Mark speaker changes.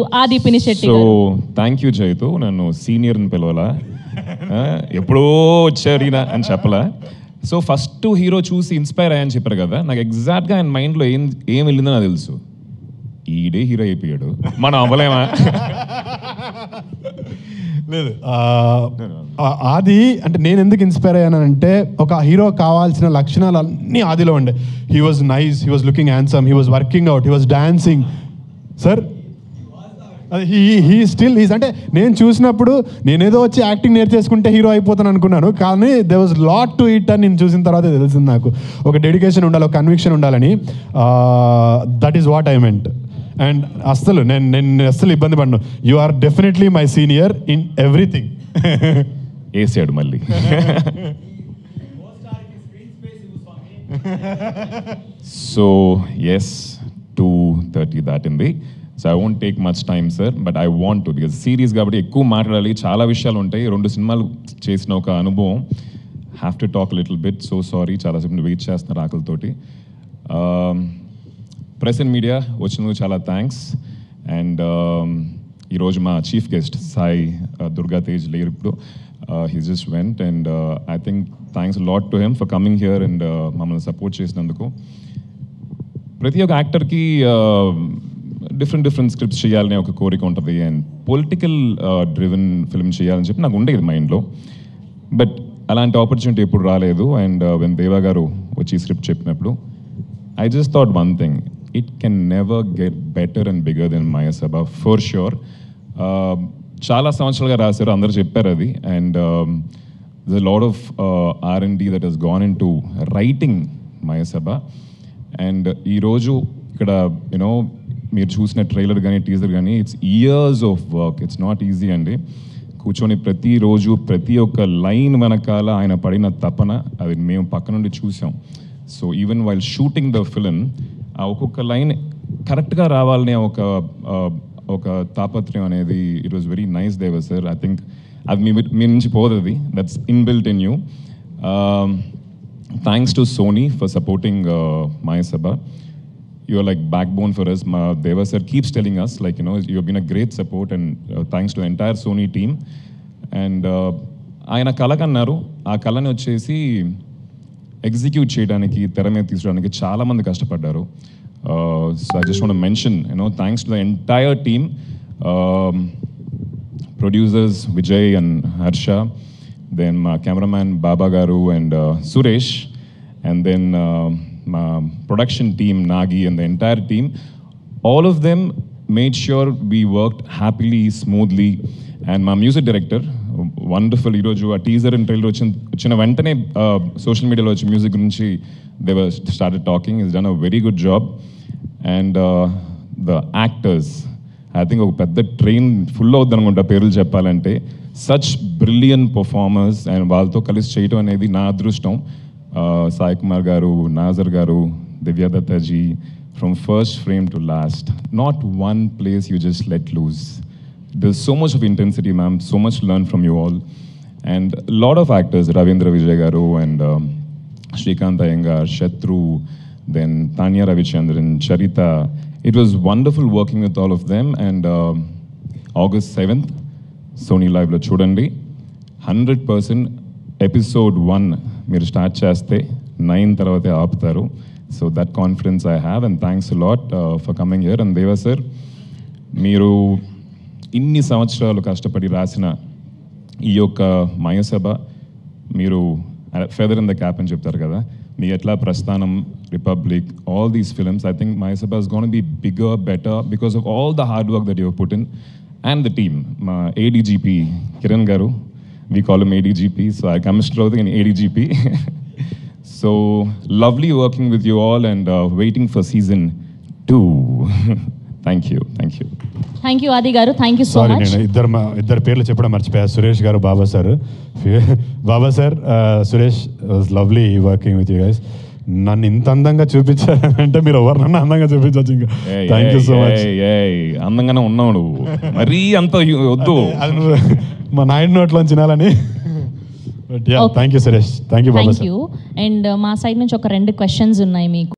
Speaker 1: ఆది Pinisetty
Speaker 2: so thank you Jaitu, నన్ను senior అని పిలవాలా, ఎప్పుడో వచ్చారు అని చెప్పలా. సో ఫస్ట్ హీరో చూసి ఇన్స్పైర్ అయ్యని చెప్పారు కదా, నాకు ఎగ్జాక్ట్గా ఆయన మైండ్లో ఏం వెళ్ళిందో నాకు తెలుసు. ఈడే హీరో అయిపోయాడు, మనం అవ్వలేమా?
Speaker 3: లేదు ఆది అంటే నేను ఎందుకు ఇన్స్పైర్ అయ్యానంటే, ఒక హీరో కావాల్సిన లక్షణాలు అన్నీ ఆదిలో ఉండే. He was nice, he was looking handsome, he was working out, he was dancing. Sir he still he's అంటే నేను చూసినప్పుడు నేనేదో వచ్చి యాక్టింగ్ నేర్చేసుకుంటే హీరో అయిపోతాను అనుకున్నాను, కానీ they was lot to it అని నేను చూసిన తర్వాత తెలిసింది నాకు. ఒక డెడికేషన్ ఉండాలి, ఒక కన్విక్షన్ ఉండాలని. That is what I meant. And అస్సలు నేను అస్సలు ఇబ్బంది పడను. You are definitely my senior in everything.
Speaker 2: వేసాడు మళ్ళీ. సో ఎస్, 2:30 దాటింది. So I won't take much time sir, but I want to, because series కాబట్టి ఎక్కువ మాట్లాడాలి, చాలా విషయాలు ఉంటాయి. 2 సినిమాలు చేసిన ఒక అనుభవం. Have to talk little bit. So sorry, చాలాసేపు వెయిట్ చేస్తున్నారు ఆకలితోటి. ప్రెస్ అండ్ మీడియా వచ్చినందుకు చాలా థ్యాంక్స్. అండ్ ఈరోజు మా చీఫ్ గెస్ట్ సాయి దుర్గా తేజ్ లేరు ఇప్పుడు, he just went. And I think thanks lot to him for coming here and మమ్మల్ని సపోర్ట్ చేసినందుకు. ప్రతి ఒక్క యాక్టర్కి డిఫరెంట్ స్క్రిప్ట్స్ చేయాలని ఒక కోరిక ఉంటుంది, అండ్ పొలిటికల్ డ్రివెన్ ఫిల్మ్ చేయాలని చెప్పి నాకు ఉండేది మైండ్లో. బట్ అలాంటి ఆపర్చునిటీ ఎప్పుడు రాలేదు. అండ్ వెన్ దేవా గారు వచ్చి స్క్రిప్ట్ చెప్పినప్పుడు I just thought one thing, it can never get better and bigger than Maya Sabha, for sure. చాలా సంవత్సరాలుగా రాశారు, అందరూ చెప్పారు అది. And there's a lot of R&D that has gone into writing Maya Sabha. And ఈరోజు ఇక్కడ you know మీరు చూసిన ట్రైలర్ కానీ టీజర్ కానీ it's years of work, it's not easy అండి. కూర్చొని ప్రతిరోజు ప్రతి ఒక్క లైన్ వెనకాల ఆయన పడిన తపన, అది మేము పక్క నుండి చూసాం. So even while shooting the film, ఆ ఒక్కొక్క లైన్ కరెక్ట్గా రావాలనే ఒక తాపత్రయం అనేది it was very nice Deva sir. I think అది మీ నుంచి పోతుంది, that's inbuilt in you. Thanks to Sony for supporting Maya Sabha. You are like backbone for us. Deva sir keeps telling us, like, you know, you have been a great support, and thanks to the entire Sony team. And ఆయన కళ కన్నారు, ఆ కళని వచ్చేసి execute చేయడానికి, తెర మీద తీసుకోవడానికి చాలామంది కష్టపడ్డారు. So I just want to mention, you know, thanks to the entire team, producers Vijay and Harsha, then మా cameraman Baba garu and Suresh, and then my production team, Nagi, and the entire team, all of them made sure we worked happily, smoothly. And my music director, wonderful, ఈరోజు ఆ teaser and trailer వచ్చిన వెంటనే social మీడియాలో వచ్చి music గురించి they were started talking. He's done a very good job. And the actors, I think ఒక పెద్ద train full అవుద్ది అనుకుంటా పేర్లు చెప్పాలంటే. సచ్ బ్రిలియంట్ పర్ఫార్మర్స్, అండ్ వాళ్ళతో కలిసి చేయటం అనేది నా అదృష్టం. సాయి కుమార్ గారు, నాజర్ గారు, దివ్యాదత్తాజీ, from first frame to last, not one place you just let loose. There's so much of intensity, ma'am, so much to learn from you all. And a lot of actors, Ravindra Vijay garu and Shrikant Iyengar, Shatru, then Tanya Ravichandran, Charita. It was wonderful working with all of them. And August 7th, Sony Live lo chudandi, 100% episode 1 మీరు start చేస్తే 9 తర్వాతే ఆపుతారు. So that confidence I have, and thanks a lot for coming here. And దేవా sir, మీరు ఇన్ని సంవత్సరాలు కష్టపడి రాసిన ఈ యొక్క Maya Sabha, మీరు ఫెదర్ ఇన్ ద క్యాప్ అని చెప్తారు కదా, మీ ఎట్లా ప్రస్థానం, republic, all these films, I think Maya Sabha is going to be bigger, better because of all the hard work that you have put in, and the team. మా ADGP Kiran గారు, we call him ADGP, so I come strolling in ADGP. So lovely working with you all, and waiting for season 2. Thank you
Speaker 1: Adi garu, thank you so
Speaker 3: much.
Speaker 1: Sorry,
Speaker 3: నేను ఇద్దరు పేర్లు చెప్పడం మర్చిపోయా, సురేష్ గారు, Baba sir. Baba sir, Suresh, was lovely working with you guys. నన్ను ఇంత అందంగా చూపించారంటే మీరు ఎవరినన్నా అందంగా చూపించవచ్చు. ఇంకా థ్యాంక్ యూ సో మచ్.
Speaker 2: అందంగానే ఉన్నావు నువ్వు, మరీ అంత వద్దు,
Speaker 3: మా నాయుడు నోట్లోంచి తినాలని. Thank you Suresh, thank you Baba sir.
Speaker 1: And మా సైడ్ నుంచి ఒక 2 క్వశ్చన్స్ ఉన్నాయి మీకు.